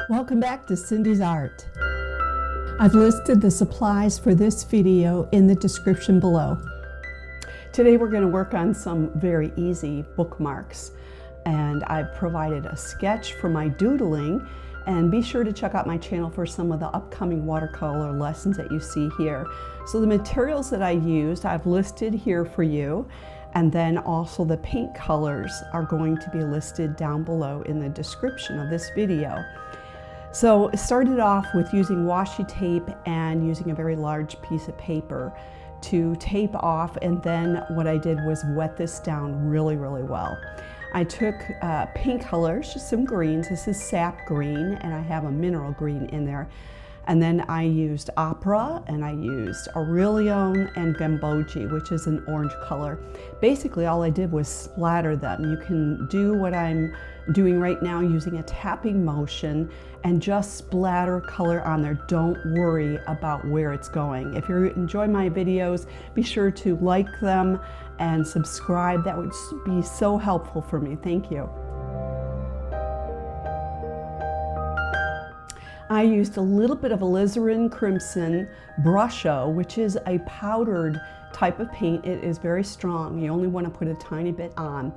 Welcome back to Cindy's Art. I've listed the supplies for this video in the description below. Today we're going to work on some very easy bookmarks, and I've provided a sketch for my doodling, and be sure to check out my channel for some of the upcoming watercolor lessons that you see here. So the materials that I used I've listed here for you, and then also the paint colors are going to be listed down below in the description of this video. So it started off with using washi tape and using a very large piece of paper to tape off, and then what I did was wet this down really well. I took paint colors, just some greens. This is sap green, and I have a mineral green in there. And then I used opera, and I used Aurelion and Gamboge, which is an orange color. Basically, all I did was splatter them. You can do what I'm doing right now using a tapping motion and just splatter color on there. Don't worry about where it's going. If you enjoy my videos, be sure to like them and subscribe. That would be so helpful for me. Thank you. I used a little bit of Alizarin Crimson Brusho, which is a powdered type of paint. It is very strong. You only want to put a tiny bit on.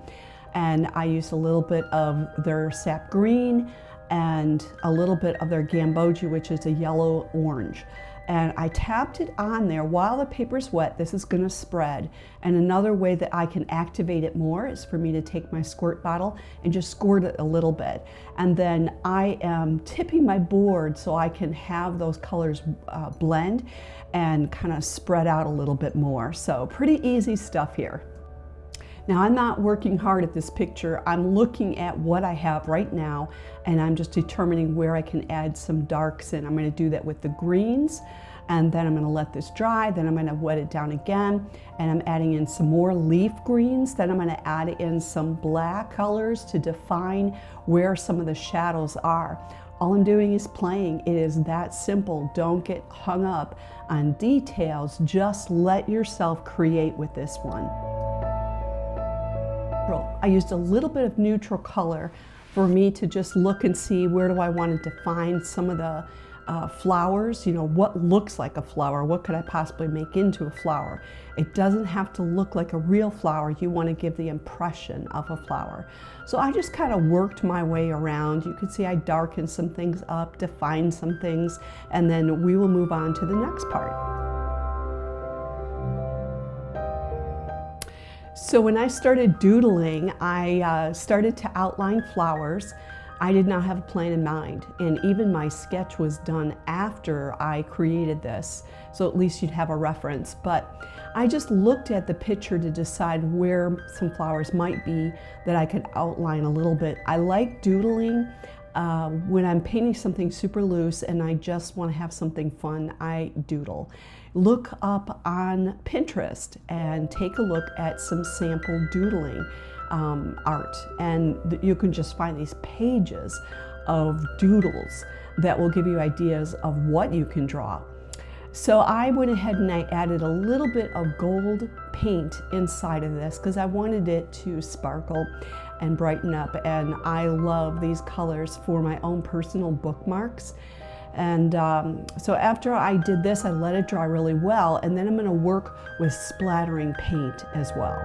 And I used a little bit of their sap green and a little bit of their Gamboge, which is a yellow orange. And I tapped it on there while the paper's wet. This is going to spread. And another way that I can activate it more is for me to take my squirt bottle and just squirt it a little bit. And then I am tipping my board so I can have those colors blend and kind of spread out a little bit more. So pretty easy stuff here. Now, I'm not working hard at this picture. I'm looking at what I have right now, and I'm just determining where I can add some darks in. I'm going to do that with the greens, and then I'm going to let this dry. Then I'm going to wet it down again, and I'm adding in some more leaf greens. Then I'm going to add in some black colors to define where some of the shadows are. All I'm doing is playing. It is that simple. Don't get hung up on details. Just let yourself create with this one. I used a little bit of neutral color for me to just look and see where do I want to define some of the flowers. You know, what looks like a flower? What could I possibly make into a flower? It doesn't have to look like a real flower. You want to give the impression of a flower. So I just kind of worked my way around. You can see I darkened some things up, defined some things, and then we will move on to the next part. So when I started doodling, I started to outline flowers. I did not have a plan in mind, and even my sketch was done after I created this, so at least you'd have a reference. But I just looked at the picture to decide where some flowers might be that I could outline a little bit. I like doodling when I'm painting something super loose and I just want to have something fun. I doodle. Look up on Pinterest and take a look at some sample doodling art, and you can just find these pages of doodles that will give you ideas of what you can draw. So I went ahead and I added a little bit of gold paint inside of this because I wanted it to sparkle and brighten up, and I love these colors for my own personal bookmarks. And so after I did this, I let it dry really well, and then I'm going to work with splattering paint as well.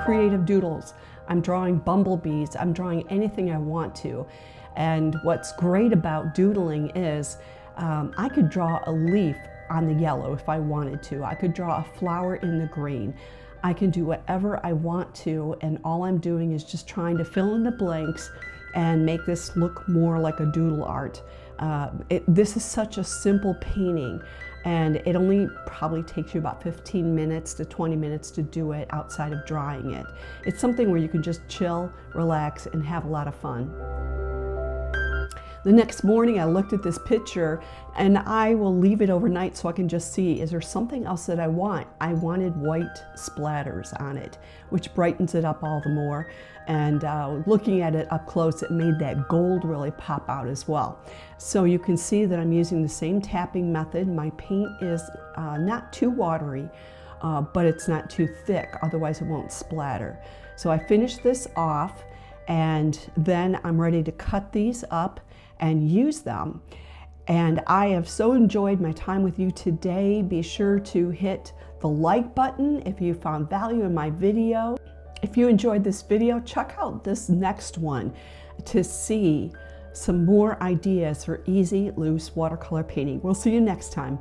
Creative doodles. I'm drawing bumblebees. I'm drawing anything I want to. And what's great about doodling is I could draw a leaf on the yellow if I wanted to. I could draw a flower in the green. I can do whatever I want to, and all I'm doing is just trying to fill in the blanks and make this look more like a doodle art. This is such a simple painting, and it only probably takes you about 15 minutes to 20 minutes to do it outside of drying it. It's something where you can just chill, relax, and have a lot of fun. The next morning I looked at this picture, and I will leave it overnight so I can just see, is there something else that I want? I wanted white splatters on it, which brightens it up all the more. And looking at it up close, it made that gold really pop out as well. So you can see that I'm using the same tapping method. My paint is not too watery, but it's not too thick, otherwise it won't splatter. So I finished this off, and then I'm ready to cut these up and use them. And I have so enjoyed my time with you today. Be sure to hit the like button if you found value in my video. If you enjoyed this video, check out this next one to see some more ideas for easy, loose watercolor painting. We'll see you next time.